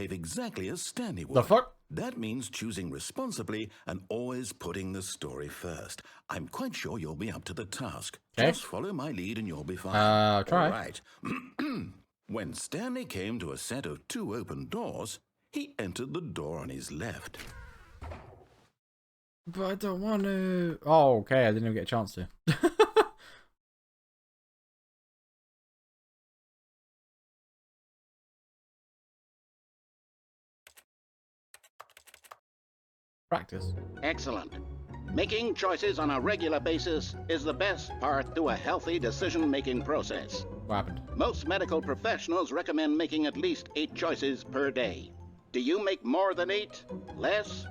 behave exactly as Stanley would. The fuck? That means choosing responsibly and always putting the story first. I'm quite sure you'll be up to the task. Okay. Just follow my lead and you'll be fine. Try. All right. When Stanley came to a set of 2 open doors, he entered the door on his left. But I don't want to. Oh, okay. I didn't even get a chance to. Practice. Excellent. Making choices on a regular basis is the best part to a healthy decision-making process. What happened? Most medical professionals recommend making at least 8 choices per day. Do you make more than 8? Less?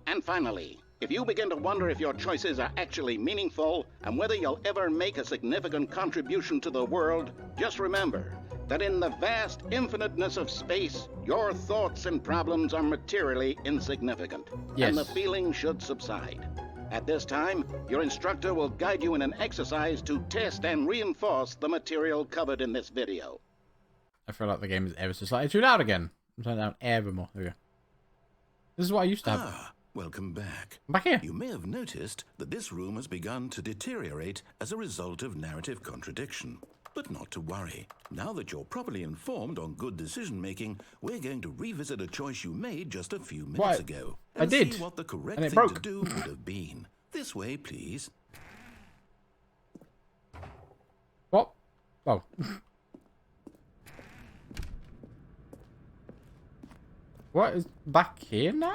And finally, if you begin to wonder if your choices are actually meaningful and whether you'll ever make a significant contribution to the world, just remember that in the vast infiniteness of space, your thoughts and problems are materially insignificant. Yes. And the feeling should subside. At this time, your instructor will guide you in an exercise to test and reinforce the material covered in this video. I feel like the game is ever so slightly too loud again. I'm turning down ever more. There we go. This is what I used to have. Welcome back. I'm back here. You may have noticed that this room has begun to deteriorate as a result of narrative contradiction. But not to worry. Now that you're properly informed on good decision-making, we're going to revisit a choice you made just a few minutes ago. And I did. See what the correct And it thing broke. to do would have been. This way, please. What? Oh. What is back here now?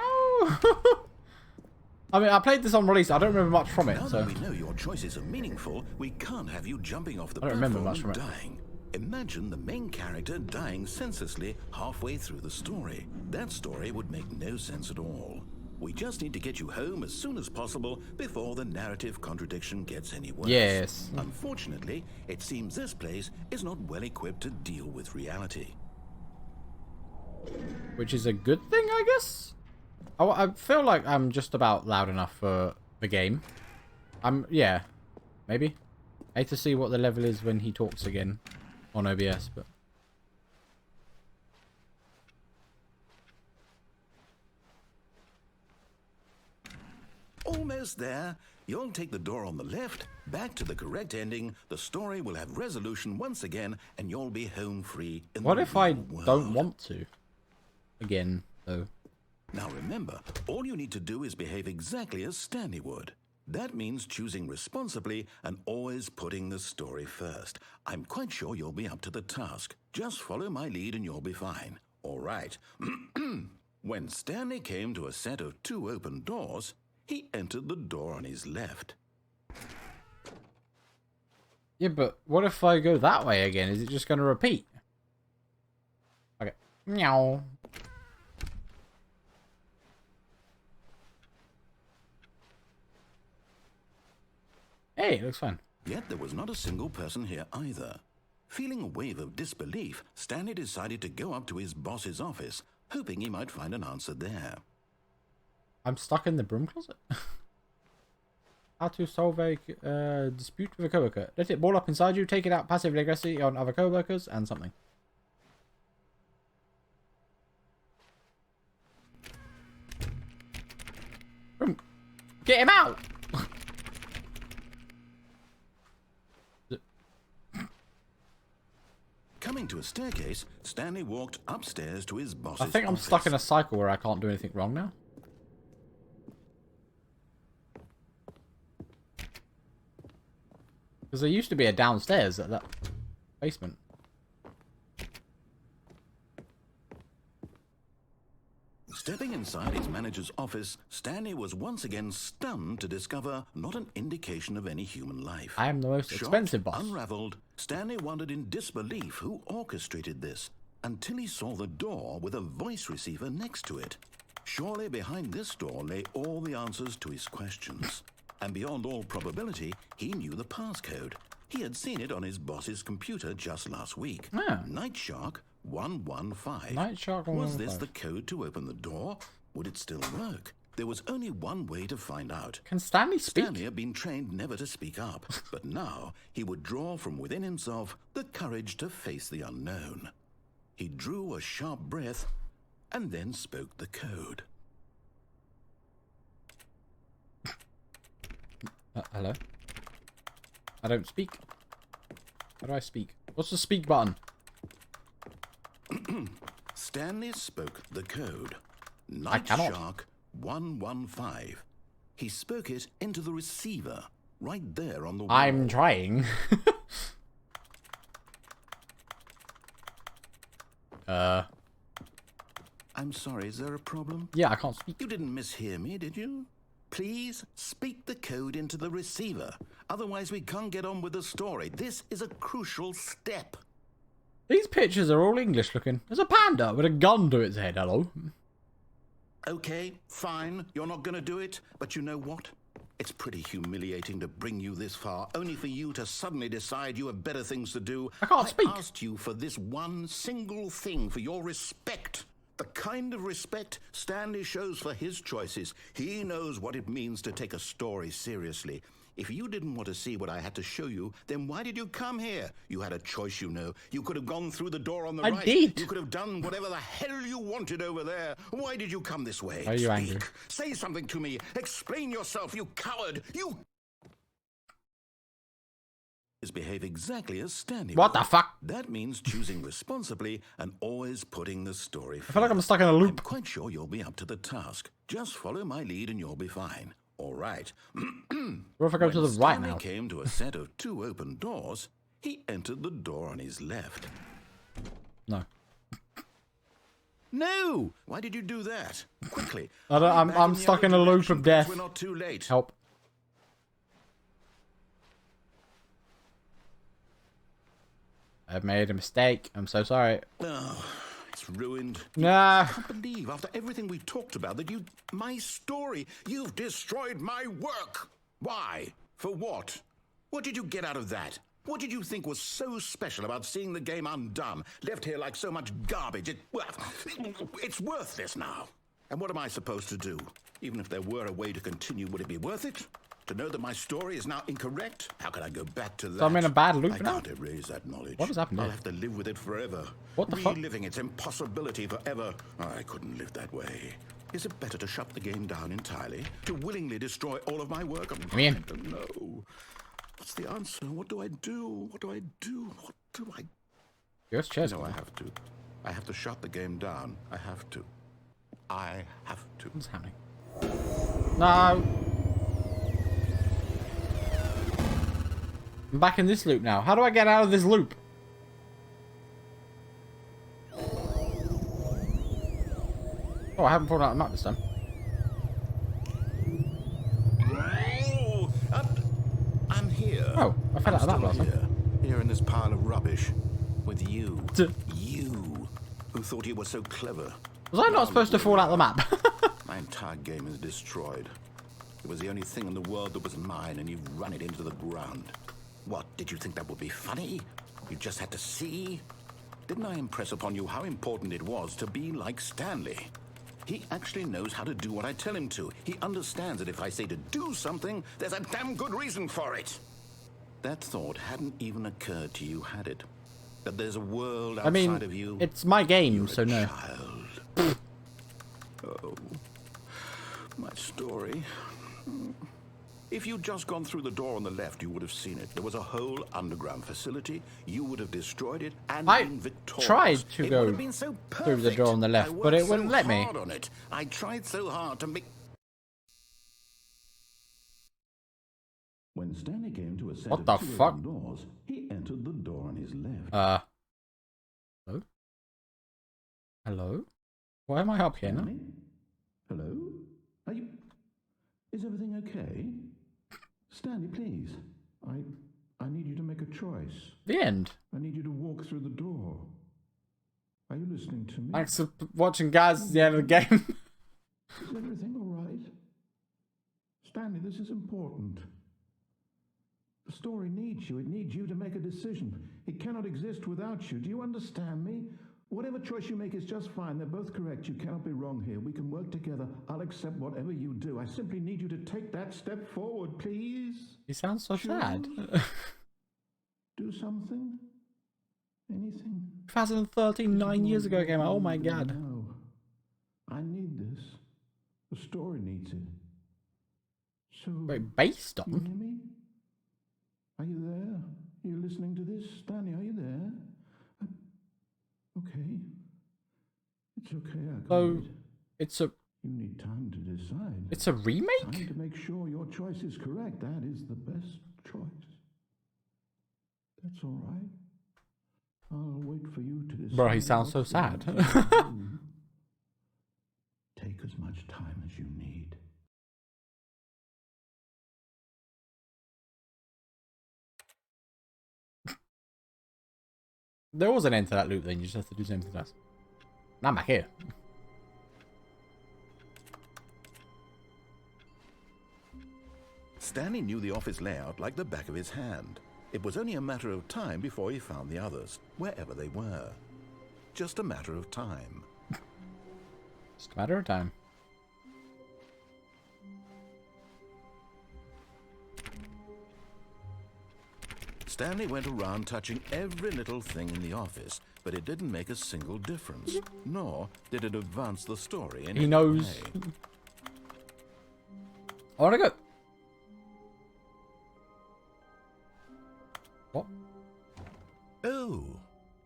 I mean, I played this on release. I don't remember much from it. Now So that we know your choices are meaningful, we can't have you jumping off the I don't remember platform much and from it. dying. Imagine the main character dying senselessly halfway through the story. That story would make no sense at all. We just need to get you home as soon as possible before the narrative contradiction gets any worse. Yes. Unfortunately, it seems this place is not well equipped to deal with reality. Which is a good thing, I guess? I feel like I'm just about loud enough for the game. Yeah, maybe. I hate to see what the level is when he talks again on OBS, but... Almost there. You'll take the door on the left, back to the correct ending, the story will have resolution once again, and you'll be home free in What the if I real world. don't want to? Again, though. Now remember, all you need to do is behave exactly as Stanley would. That means choosing responsibly and always putting the story first. I'm quite sure you'll be up to the task. Just follow my lead and you'll be fine. All right. When Stanley came to a set of 2 open doors, he entered the door on his left. Yeah, but what if I go that way again? Is it just going to repeat? Okay. Meow. Hey, it looks fine. Yet there was not a single person here either. Feeling a wave of disbelief, Stanley decided to go up to his boss's office, hoping he might find an answer there. I'm stuck in the broom closet? How to solve a dispute with a coworker. Let it ball up inside you, take it out passively aggressively on other coworkers, and something. Get him out! Coming to a staircase, Stanley walked upstairs to his boss's I think I'm office. stuck in a cycle where I can't do anything wrong now. Because there used to be a downstairs at that basement. Stepping inside his manager's office, Stanley was once again stunned to discover not an indication of any human life. I am the most Shocked, expensive boss. Unraveled, Stanley wondered in disbelief who orchestrated this, until he saw the door with a voice receiver next to it. Surely behind this door lay all the answers to his questions. And beyond all probability, he knew the passcode. He had seen it on his boss's computer just last week. Ah. Night Shark 115. Night Shark Was this 115. the code to open the door? Would it still work? There was only one way to find out. Can Stanley speak? Stanley had been trained never to speak up, but now he would draw from within himself the courage to face the unknown. He drew a sharp breath and then spoke the code. Hello? I don't speak. How do I speak? What's the speak button? Stanley spoke the code. I Night cannot. Shark 115. He spoke it into the receiver, right there on the wall. I'm trying. I'm sorry, is there a problem? Yeah, I can't speak. You didn't mishear me, did you? Please speak the code into the receiver. Otherwise, we can't get on with the story. This is a crucial step. These pictures are all English looking. There's a panda with a gun to its head. Hello. Okay, fine. You're not going to do it. But you know what? It's pretty humiliating to bring you this far, only for you to suddenly decide you have better things to do. I can't speak. I asked you for this one single thing, for your respect. The kind of respect Stanley shows for his choices. He knows what it means to take a story seriously. If you didn't want to see what I had to show you, then why did you come here? You had a choice, you know. You could have gone through the door on the right. I did. You could have done whatever the hell you wanted over there. Why did you come this way? Are you angry? Say something to me. Explain yourself, you coward. You behave exactly as Stanley What would. the fuck? That means choosing responsibly and always putting the story first. I feel like I'm stuck in a I'm loop. quite sure you'll be up to the task. Just follow my lead and you'll be fine. All right. What if I go to the When right Stanley now? came to a set of 2 open doors, he entered the door on his left. No. No! Why did you do that? Quickly. I don't, hurry back I'm in the stuck other in a loop direction, of please. death. We're not too late. Help. I've made a mistake. I'm so sorry. Oh, it's ruined. Nah. I can't believe, after everything we've talked about, that my story, you've destroyed my work. Why? For what? What did you get out of that? What did you think was so special about seeing the game undone, left here like so much garbage? It's worthless now. And what am I supposed to do? Even if there were a way to continue, would it be worth it? To know that my story is now incorrect? How can I go back to that? So I'm in a bad loop I now? can't erase that knowledge. What has happened I'll here? have to live with it forever. What the fuck? Reliving its impossibility forever. I couldn't live that way. Is it better to shut the game down entirely? To willingly destroy all of my work? Me in. I don't know. What's the answer? What do I do? What do I do? What do I... Yours chairs. No, I have to. I have to shut the game down. I have to. I have to. What's happening? No. I'm back in this loop now. How do I get out of this loop? Oh, I haven't fallen out of the map this time. Oh, I'm here. Oh, I fell out of that I'm last still time. here in this pile of rubbish. With you. Duh. You. Who thought you were so clever. Was I not supposed to fall out of the map? My entire game is destroyed. It was the only thing in the world that was mine, and you've run it into the ground. What, did you think that would be funny? You just had to see? Didn't I impress upon you how important it was to be like Stanley? He actually knows how to do what I tell him to. He understands that if I say to do something, there's a damn good reason for it. That thought hadn't even occurred to you, had it? That there's a world outside I mean, of you? it's my game, You're so a no. child. Oh, my story. If you'd just gone through the door on the left, you would have seen it. There was a whole underground facility. You would have destroyed it and I been victorious. tried to It go would have been so through the door on the left, perfect. but I it worked wouldn't so let me. hard on it. I tried so hard to make... When Stanley came to a set What of the 2 fuck? open doors, he entered the door on his left. Hello? Hello? Why am I up here now? Stanley? Hello? Are you... Is everything okay? Stanley, please. I need you to make a choice. The end. I need you to walk through the door. Are you listening to me? Thanks for watching, guys. It's the end of the game. Is everything all right? Stanley, this is important. The story needs you. It needs you to make a decision. It cannot exist without you. Do you understand me? Whatever choice you make is just fine. They're both correct. You cannot be wrong here. We can work together. I'll accept whatever you do. I simply need you to take that step forward, please. He sounds so sad. Do something. Anything. 2013, 9 years ago, game. Oh my god. No. The story needs it. So, Wait, based you on? hear me? Are you there? Are you listening to this? Stanley, are you there? Okay. It's okay, I can So, wait. it's a... You need time to decide. It's a remake? Time to make sure your choice is correct. That is the best choice. That's all right. I'll wait for you to decide. Bro, he sounds so what's sad. the right thing to do. Take as much time as you need. There was an end to that loop then, you just have to do something else. Now I'm back here. Stanley knew the office layout like the back of his hand. It was only a matter of time before he found the others, wherever they were. Just a matter of time. Just a matter of time. Stanley went around touching every little thing in the office, but it didn't make a single difference, nor did it advance the story in He any knows. way. I wanna go. What? Oh,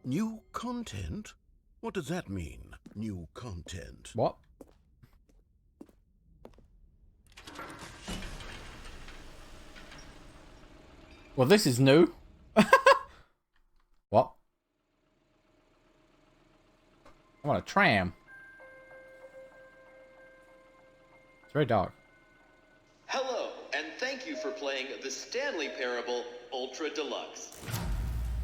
new content? What does that mean, new content? What? Well, this is new. What? I want a tram. It's very dark. Hello, and thank you for playing the Stanley Parable Ultra Deluxe.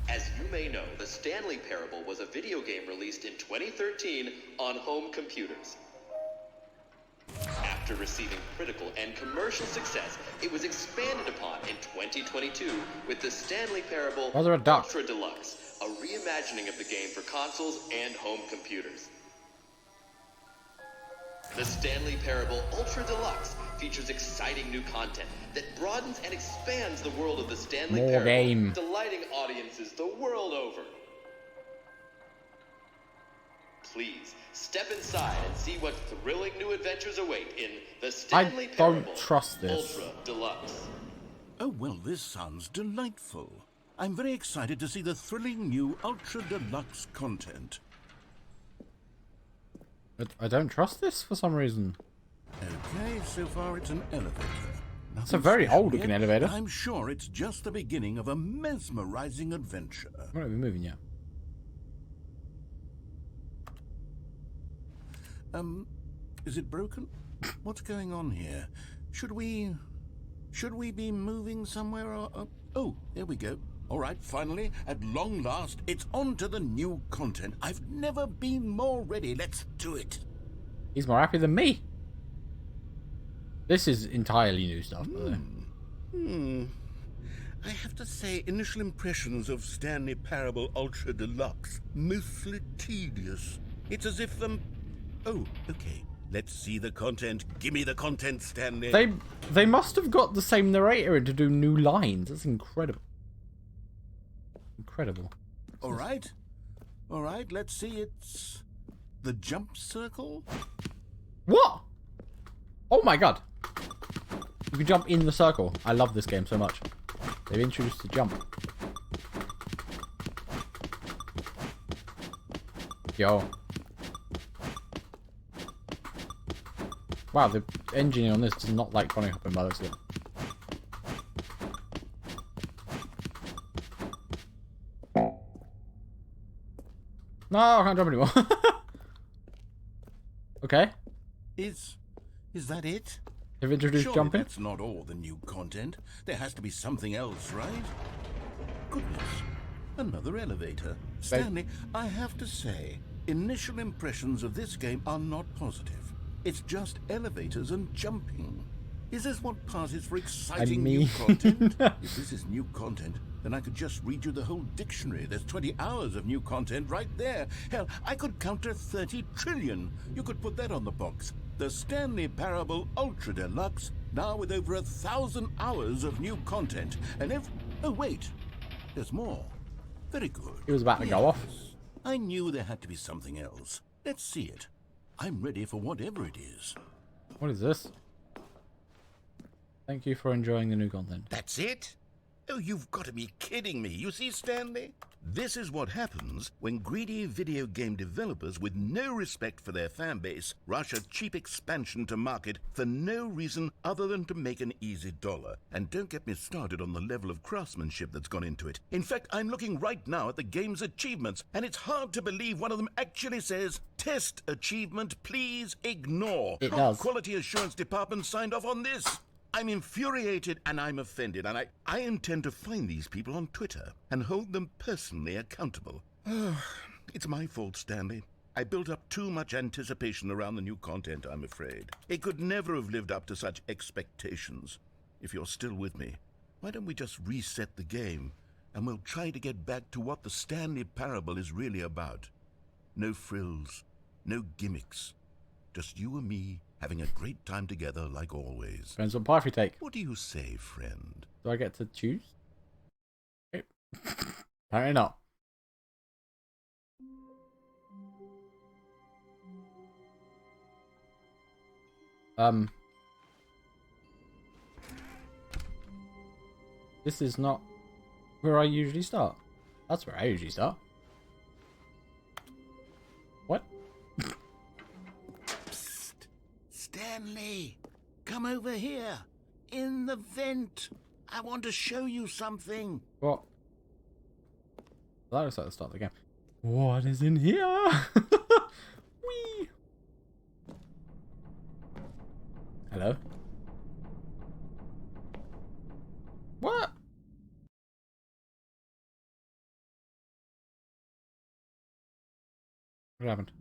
As you may know, the Stanley Parable was a video game released in 2013 on home computers. After receiving critical and commercial success, it was expanded upon in 2022 with the Stanley Parable Why is there a duck? Ultra Deluxe, a reimagining of the game for consoles and home computers. The Stanley Parable Ultra Deluxe features exciting new content that broadens and expands the world of the Stanley More Parable, game. delighting audiences the world over. Please, step inside and see what thrilling new adventures await in the Stanley don't Parable trust this. Ultra Deluxe. Oh, well, this sounds delightful. I'm very excited to see the thrilling new Ultra Deluxe content. But I don't trust this for some reason. Okay, so far it's an elevator. It's a very special old-looking yet. elevator. I'm sure it's just the beginning of a mesmerizing adventure. We're not even moving yet. Is it broken? What's going on here? Should we be moving somewhere or... oh, there we go. All right, finally, at long last, it's on to the new content. I've never been more ready. Let's do it. He's more happy than me. This is entirely new stuff, by the way. I have to say, initial impressions of Stanley Parable Ultra Deluxe, mostly tedious. It's as if oh, okay. Let's see the content. Give me the content, Stanley. They must have got the same narrator in to do new lines. That's incredible. Incredible. All right. All right, let's see. It's the jump circle. What? Oh my god. You can jump in the circle. I love this game so much. They've introduced the jump. Yo. Wow, the engine on this does not like bunny hopping by the looks of it. No, I can't jump anymore. Okay. Is that it? They've introduced Surely jumping. that's not all the new content. There has to be something else, right? Goodness. Another elevator. Stanley, I have to say, initial impressions of this game are not positive. It's just elevators and jumping. Is this what passes for exciting new content? If this is new content, then I could just read you the whole dictionary. There's 20 hours of new content right there. Hell, I could count to 30 trillion. You could put that on the box. The Stanley Parable Ultra Deluxe, now with over 1,000 hours of new content. And oh, wait. There's more. Very good. He was about to go off. I knew there had to be something else. Let's see it. I'm ready for whatever it is. What is this? Thank you for enjoying the new content. That's it? Oh, you've got to be kidding me. You see, Stanley? This is what happens when greedy video game developers with no respect for their fan base rush a cheap expansion to market for no reason other than to make an easy dollar. And don't get me started on the level of craftsmanship that's gone into it. In fact, I'm looking right now at the game's achievements, and it's hard to believe one of them actually says, "Test achievement, please ignore." It How does. Quality assurance department signed off on this? I'm infuriated and I'm offended, and I intend to find these people on Twitter and hold them personally accountable. It's my fault, Stanley. I built up too much anticipation around the new content, I'm afraid. It could never have lived up to such expectations. If you're still with me, why don't we just reset the game, and we'll try to get back to what the Stanley Parable is really about. No frills, no gimmicks. Just you and me having a great time together like always. Depends what path you take. What do you say, friend? Do I get to choose? Okay. Apparently not. This is not where I usually start. That's where I usually start. What? Psst. Stanley, come over here. In the vent. I want to show you something. What? That looks like the start of the game. What is in here? Whee! Hello? What? What happened?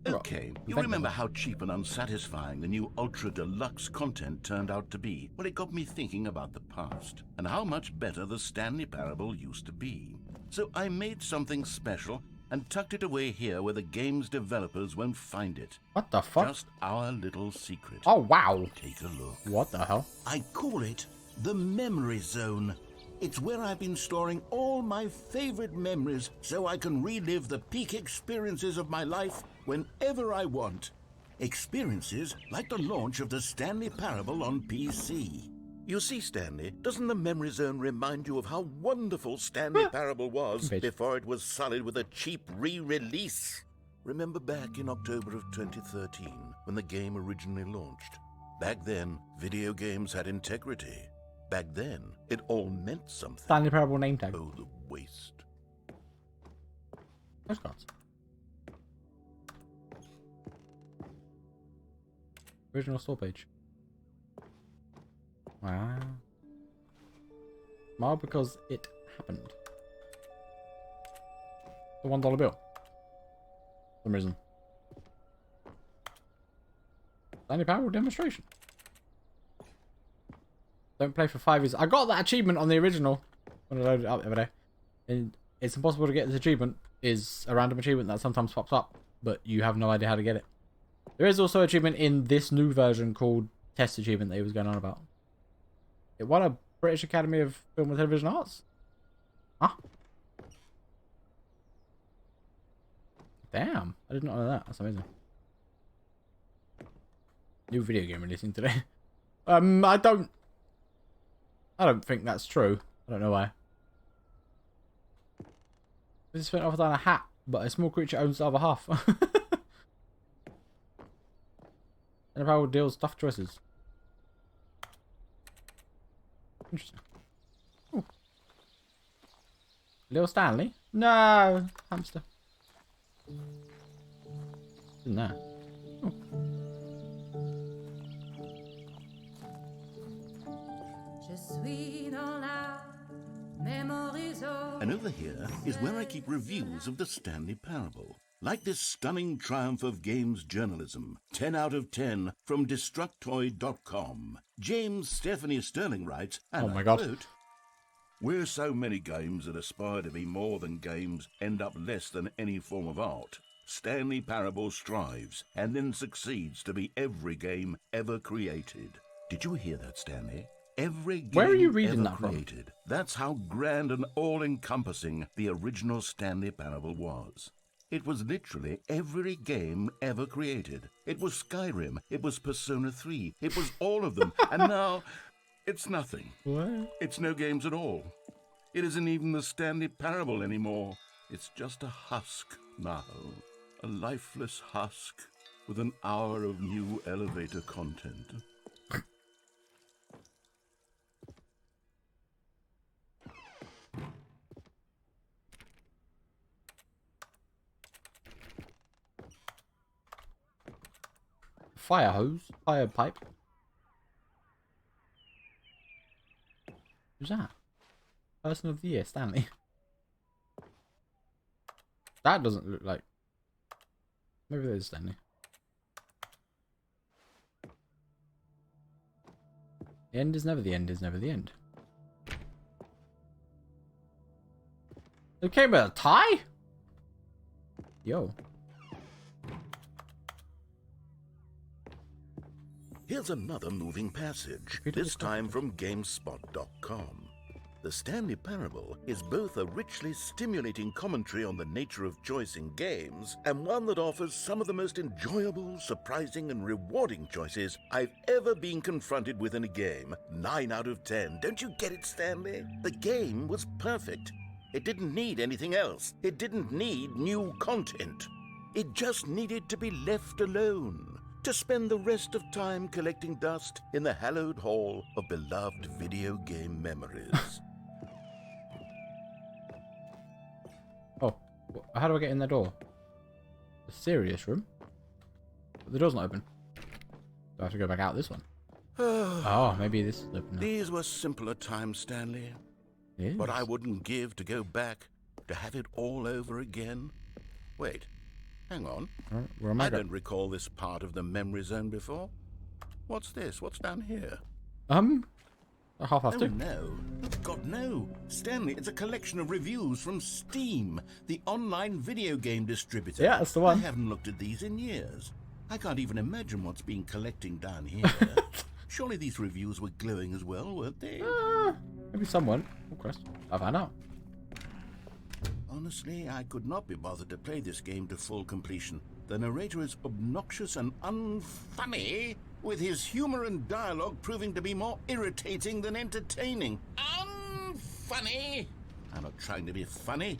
Okay, you remember how cheap and unsatisfying the new Ultra Deluxe content turned out to be? Well, it got me thinking about the past and how much better the Stanley Parable used to be. So I made something special and tucked it away here where the game's developers won't find it. What the fuck? Just our little secret. Oh, wow. Take a look. What the hell? I call it the Memory Zone. It's where I've been storing all my favorite memories so I can relive the peak experiences of my life whenever I want. Experiences like the launch of the Stanley Parable on PC. You see, Stanley, doesn't the Memory Zone remind you of how wonderful Stanley Parable was before it was sullied with a cheap re-release? Remember back in October of 2013 when the game originally launched? Back then, video games had integrity. Back then, it all meant something. Stanley Parable name tag. Oh, the waste. Postcards. Original store page. Wow. Smile because it happened. The $1 bill. For some reason. Stanley Parable demonstration. Don't play for 5 years. I got that achievement on the original when I loaded it up the other day. And it's impossible to get this achievement. Is a random achievement that sometimes pops up, but you have no idea how to get it. There is also an achievement in this new version called Test Achievement that he was going on about. It won a British Academy of Film and Television Arts. Huh? Damn. I did not know that. That's amazing. New video game releasing today. I don't think that's true. I don't know why. This is off down a hat, but a small creature owns the other half. And the power deals tough choices. Interesting. Ooh. Little Stanley? No! Hamster. Isn't there? Oh. And over here is where I keep reviews of the Stanley Parable. Like this stunning triumph of games journalism, 10 out of 10 from Destructoid.com. James Stephanie Sterling writes, and Oh my I God. quote, "Where so many games that aspire to be more than games end up less than any form of art, Stanley Parable strives and then succeeds to be every game ever created." Did you hear that, Stanley? Every game Where are you reading ever that from? created. That's how grand and all-encompassing the original Stanley Parable was. It was literally every game ever created. It was Skyrim, it was Persona 3, it was all of them, and now it's nothing. What? It's no games at all. It isn't even the Stanley Parable anymore. It's just a husk now. A lifeless husk with an hour of new elevator content. Fire hose? Fire pipe? Who's that? Person of the Year, Stanley. That doesn't look like... Maybe that is Stanley. The end is never the end is never the end. It came with a tie? Yo. Here's another moving passage, this time from GameSpot.com. The Stanley Parable is both a richly stimulating commentary on the nature of choice in games and one that offers some of the most enjoyable, surprising, and rewarding choices I've ever been confronted with in a game. 9 out of 10. Don't you get it, Stanley? The game was perfect. It didn't need anything else. It didn't need new content. It just needed to be left alone, to spend the rest of time collecting dust in the hallowed hall of beloved video game memories. Oh, how do I get in the door? The serious room? The door's not open. Do I have to go back out this one? Oh, maybe this is open now. These were simpler times, Stanley. Yes. What I wouldn't give to go back, to have it all over again. Wait, hang on. Where am I I don't recall this part of the memory zone before. What's this? What's down here? Half Oh, after. no. God, no. Stanley, it's a collection of reviews from Steam, the online video game distributor. Yeah, that's the one. I haven't looked at these in years. I can't even imagine what's been collecting down here. Surely these reviews were glowing as well, weren't they? Maybe someone. Oh, Christ. I'll find out. Honestly, I could not be bothered to play this game to full completion. The narrator is obnoxious and unfunny, with his humor and dialogue proving to be more irritating than entertaining. Unfunny! I'm not trying to be funny.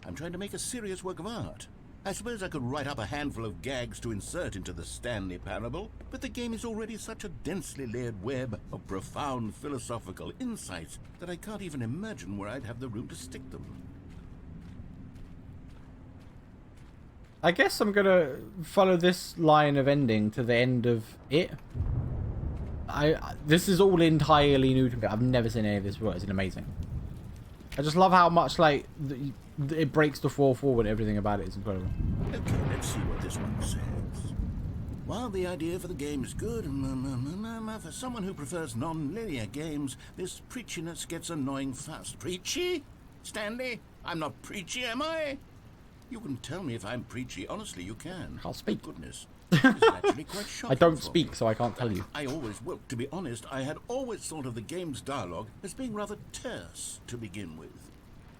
I'm trying to make a serious work of art. I suppose I could write up a handful of gags to insert into the Stanley Parable, but the game is already such a densely layered web of profound philosophical insights that I can't even imagine where I'd have the room to stick them. I guess I'm gonna follow this line of ending to the end of it. This is all entirely new to me. I've never seen any of this before. It's amazing. I just love how much like it breaks the fourth wall and everything about it is incredible. Okay, let's see what this one says. While the idea for the game is good, for someone who prefers non-linear games, this preachiness gets annoying fast. Preachy? Stanley? I'm not preachy, am I? You can tell me if I'm preachy. Honestly, you can. I'll speak. Thank goodness. This is actually quite shocking. I don't for speak, me. so I can't tell you. Well, to be honest, I had always thought of the game's dialogue as being rather terse to begin with.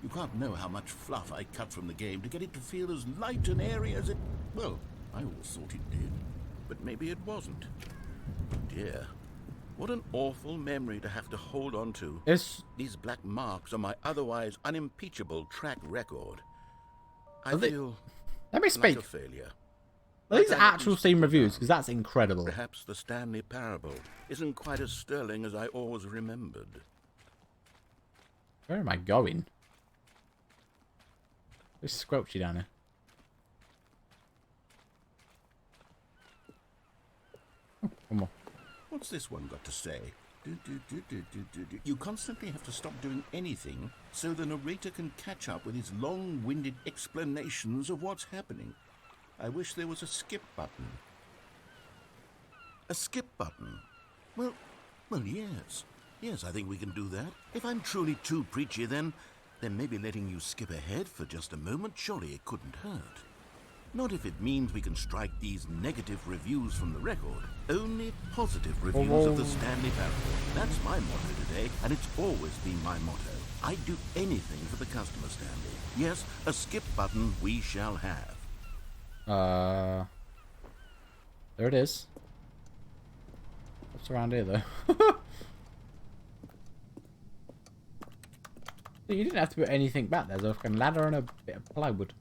You can't know how much fluff I cut from the game to get it to feel as light and airy as it... Well, I always thought it did. But maybe it wasn't. Dear, what an awful memory to have to hold on to. These black marks on my otherwise unimpeachable track record. I feel Let me speak. like a failure. Are these actual Steam reviews? Because that's incredible. Perhaps the Stanley Parable isn't quite as sterling as I always remembered. Where am I going? It's squelchy down here. Oh, one more. What's this one got to say? You constantly have to stop doing anything so the narrator can catch up with his long-winded explanations of what's happening. I wish there was a skip button. A skip button? Well, yes. Yes, I think we can do that. If I'm truly too preachy, then maybe letting you skip ahead for just a moment, surely it couldn't hurt. Not if it means we can strike these negative reviews from the record. Only positive reviews of the Stanley Parable. That's my motto today, and it's always been my motto. I'd do anything for the customer, Stanley. Yes, a skip button we shall have. There it is. What's around here, though? You didn't have to put anything back there. There's a fucking ladder and a bit of plywood.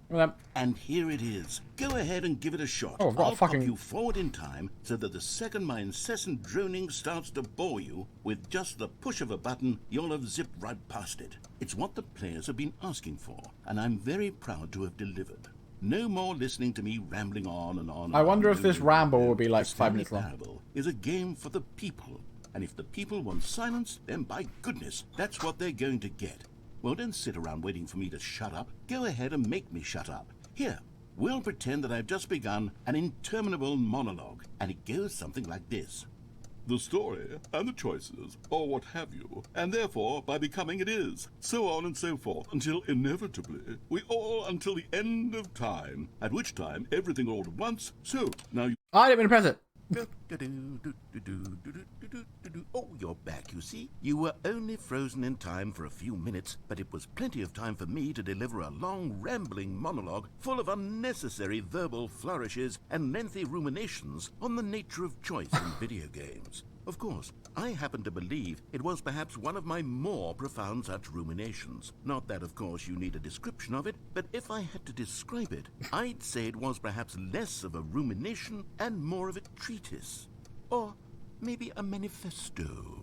Well, And here it is. Go ahead and give it a shot. Oh, I've got a I'll fucking- pop you forward in time so that the second my incessant droning starts to bore you, with just the push of a button, you'll have zipped right past it. It's what the players have been asking for, and I'm very proud to have delivered. No more listening to me rambling on and on. I wonder and if on. this ramble will be like The 5 minutes Stanley long. Parable is a game for the people, and if the people want silence, then by goodness, that's what they're going to get. Well, don't sit around waiting for me to shut up. Go ahead and make me shut up. Here, we'll pretend that I've just begun an interminable monologue, and it goes something like this. The story, and the choices, or what have you, and therefore, by becoming it is, so on and so forth, until inevitably, we all until the end of time, at which time everything all at once, so, now you... I didn't mean to press it. Oh, you're back, you see. You were only frozen in time for a few minutes, but it was plenty of time for me to deliver a long, rambling monologue full of unnecessary verbal flourishes and lengthy ruminations on the nature of choice in video games. Of course, I happen to believe it was perhaps one of my more profound such ruminations. Not that, of course, you need a description of it, but if I had to describe it, I'd say it was perhaps less of a rumination and more of a treatise. Or maybe a manifesto.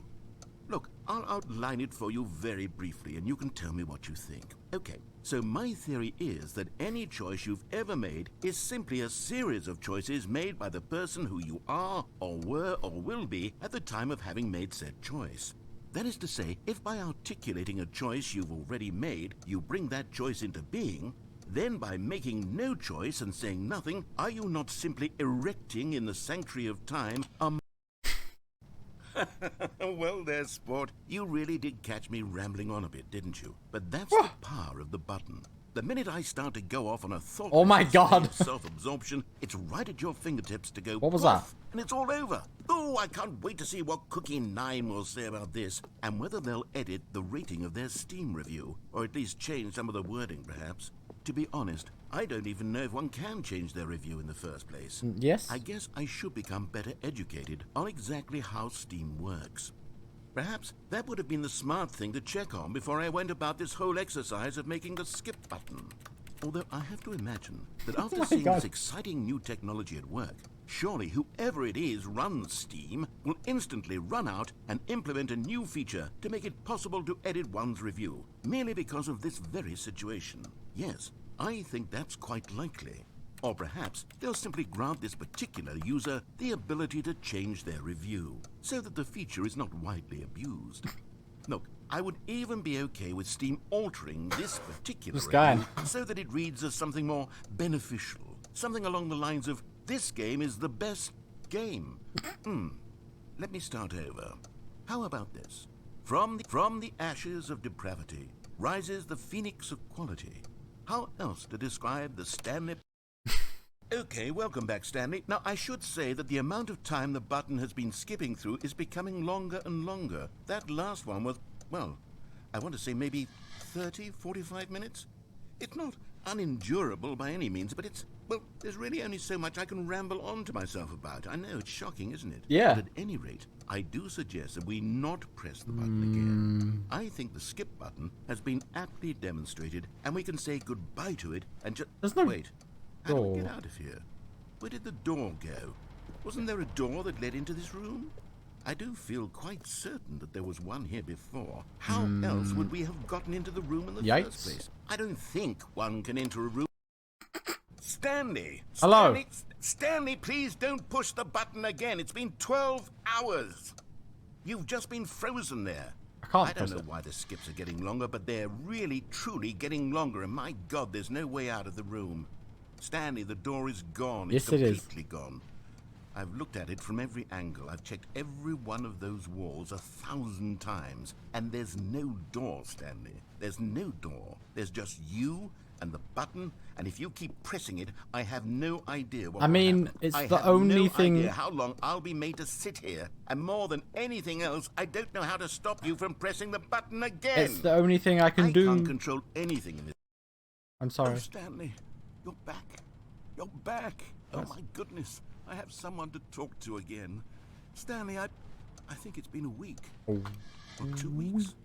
Look, I'll outline it for you very briefly, and you can tell me what you think. Okay, so my theory is that any choice you've ever made is simply a series of choices made by the person who you are, or were, or will be at the time of having made said choice. That is to say, if by articulating a choice you've already made, you bring that choice into being, then by making no choice and saying nothing, are you not simply erecting in the sanctuary of time a... Well there, sport. You really did catch me rambling on a bit, didn't you? But that's the power of the button. The minute I start to go off on a thought... Oh my God. Self-absorption, it's right at your fingertips to go... What was poof, that? And it's all over. Oh, I can't wait to see what Cookie 9 will say about this, and whether they'll edit the rating of their Steam review, or at least change some of the wording, perhaps. To be honest, I don't even know if one can change their review in the first place. Yes? I guess I should become better educated on exactly how Steam works. Perhaps that would have been the smart thing to check on before I went about this whole exercise of making the skip button. Although I have to imagine that after seeing this exciting new technology at work, surely whoever it is runs Steam will instantly run out and implement a new feature to make it possible to edit one's review, merely because of this very situation. Yes, I think that's quite likely. Or perhaps they'll simply grant this particular user the ability to change their review, so that the feature is not widely abused. Look, I would even be okay with Steam altering this particular review so that it reads as something more beneficial. Something along the lines of, this game is the best game. Let me start over. How about this? From the ashes of depravity rises the phoenix of quality. How else to describe the Stanley... Okay, welcome back, Stanley. Now, I should say that the amount of time the button has been skipping through is becoming longer and longer. That last one was, well, I want to say maybe 30, 45 minutes? It's not unendurable by any means, but it's, well, there's really only so much I can ramble on to myself about. I know, it's shocking, isn't it? Yeah. But at any rate, I do suggest that we not press the button again. I think the skip button has been aptly demonstrated, and we can say goodbye to it and just... There's no Wait. How do we door. get out of here? Where did the door go? Wasn't there a door that led into this room? I do feel quite certain that there was one here before. How else would we have gotten into the room in the first place? I don't think one can enter a room. Stanley! Hello. Stanley, Stanley, please don't push the button again. It's been 12 hours. You've just been frozen there. I can't I don't press know it. why the skips are getting longer, but they're really, truly getting longer. And my God, there's no way out of the room. Stanley, the door is gone. Yes, It's it is. completely gone. I've looked at it from every angle. I've checked every one of those walls 1,000 times. And there's no door, Stanley. There's no door. There's just you and the button. And if you keep pressing it, I have no idea what I will mean, happen. it's I the have only no thing- idea how long I'll be made to sit here. And more than anything else, I don't know how to stop you from pressing the button again. It's the only thing I can do. I can't control anything in this. I'm sorry. Oh, Stanley. You're back. You're back. Yes. Oh my goodness. I have someone to talk to again. Stanley, I think it's been a week. Oh. Or 2 weeks.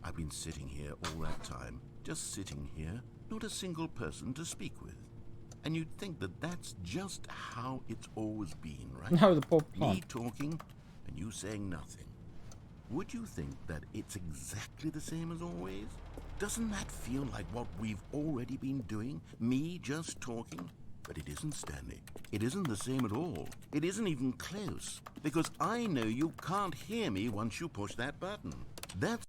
I've been sitting here all that time. Just sitting here. Not a single person to speak with. And you'd think that that's just how it's always been, right? No, the poor Me plant. talking and you saying nothing. Would you think that it's exactly the same as always? Doesn't that feel like what we've already been doing? Me just talking? But it isn't, Stanley. It isn't the same at all. It isn't even close. Because I know you can't hear me once you push that button. That's...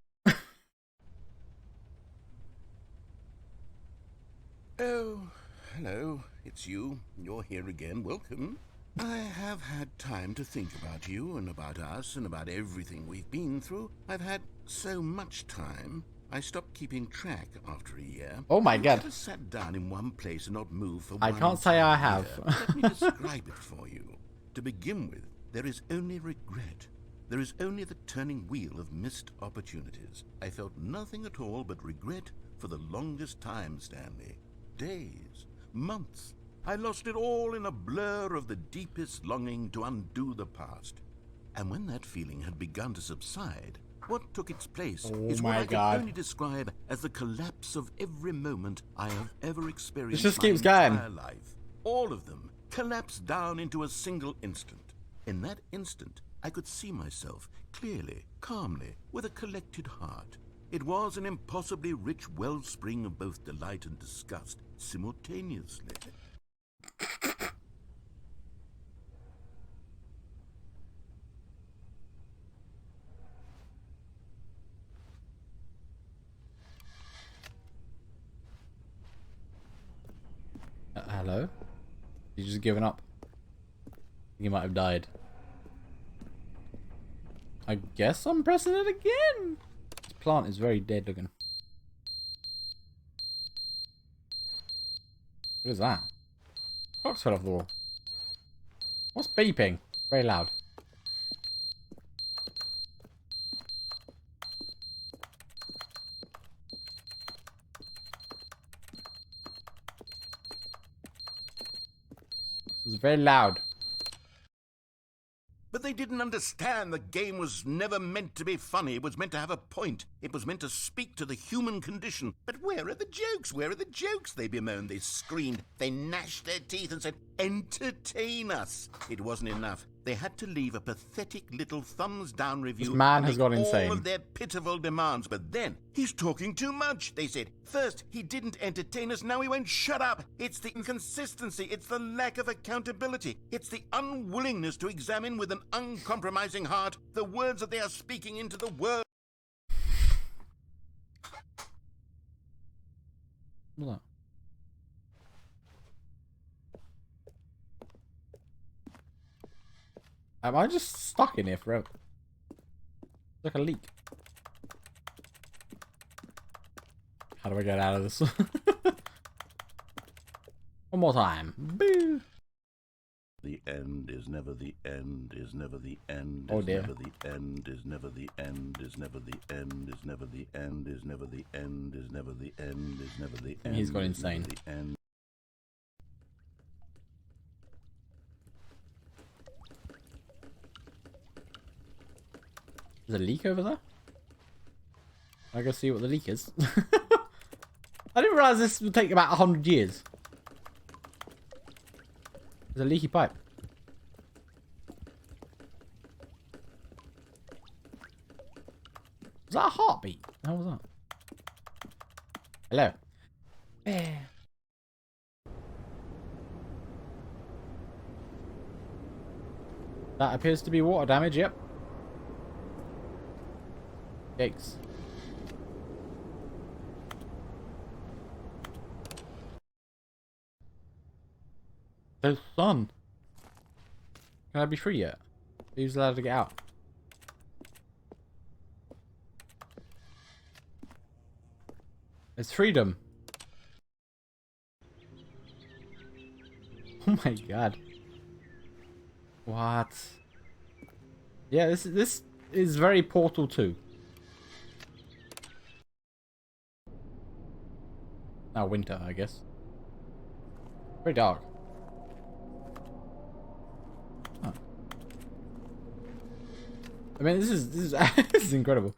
Oh, hello. It's you. You're here again. Welcome. I have had time to think about you and about us and about everything we've been through. I've had so much time. I stopped keeping track after a year. Oh my God. I've just sat down in one place and not moved for I one can't say I entire have. year. Let me describe it for you. To begin with, there is only regret. There is only the turning wheel of missed opportunities. I felt nothing at all but regret for the longest time, Stanley. Days, months. I lost it all in a blur of the deepest longing to undo the past. And when that feeling had begun to subside, what took its place is what my I God. can only describe as the collapse of every moment I have ever experienced just in keeps my going. entire life. All of them collapsed down into a single instant. In that instant, I could see myself clearly, calmly, with a collected heart. It was an impossibly rich wellspring of both delight and disgust simultaneously. Hello? You just given up? You might have died. I guess I'm pressing it again. This plant is very dead looking. What is that? Clocks fell off the wall. What's beeping? Very loud. It's very loud. But they didn't understand the game was never meant to be funny. It was meant to have a point. It was meant to speak to the human condition. But where are the jokes? Where are the jokes? They bemoaned, they screamed, they gnashed their teeth and said, entertain us. It wasn't enough. They had to leave a pathetic little thumbs-down review. This man and has make gone all insane. of their pitiful demands. But then, he's talking too much, they said. First, he didn't entertain us, now he won't shut up. It's the inconsistency, it's the lack of accountability, it's the unwillingness to examine with an uncompromising heart the words that they are speaking into the world. What's that? Am I just stuck in here forever? It's like a leak. How do I get out of this? One more time. Boo! The end is never the end, is never the end, Oh is dear. never the end, is never the end, is never the end, is never the end, is never the end, is never the end, is never the end. He's gone is never insane. the end. There's a leak over there? I go see what the leak is. I didn't realize this would take about 100 years. There's a leaky pipe. Was that a heartbeat? How was that? Hello. That appears to be water damage, yep. Yikes. The sun. Can I be free yet? Who's allowed to get out? It's freedom. Oh my god. What? Yeah, this is very Portal 2. Now winter, I guess. Very dark. Huh. I mean, this is this is incredible.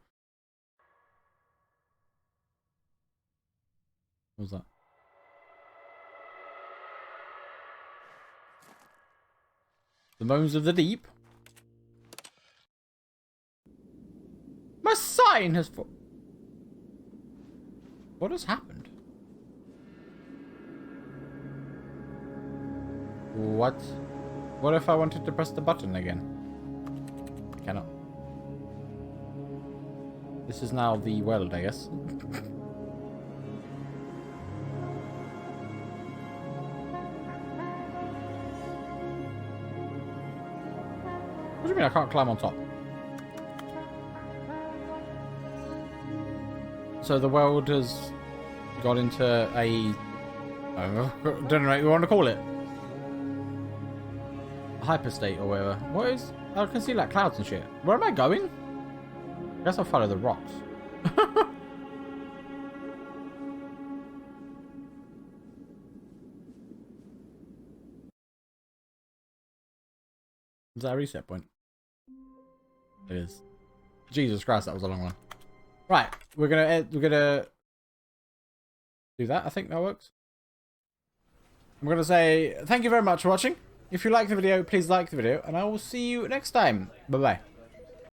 What was that? The moans of the deep. My sign has What has happened? What? What if I wanted to press the button again? I cannot. This is now the world, I guess. What do you mean I can't climb on top? So the world has got into a... I don't know what you want to call it. A hyperstate or whatever. What is... I can see like clouds and shit. Where am I going? I guess I'll follow the rocks. Is that a reset point? It is. Jesus Christ, that was a long one. Right, we're gonna do that. I think that works. I'm gonna say thank you very much for watching. If you like the video, please like the video, and I will see you next time. Bye bye.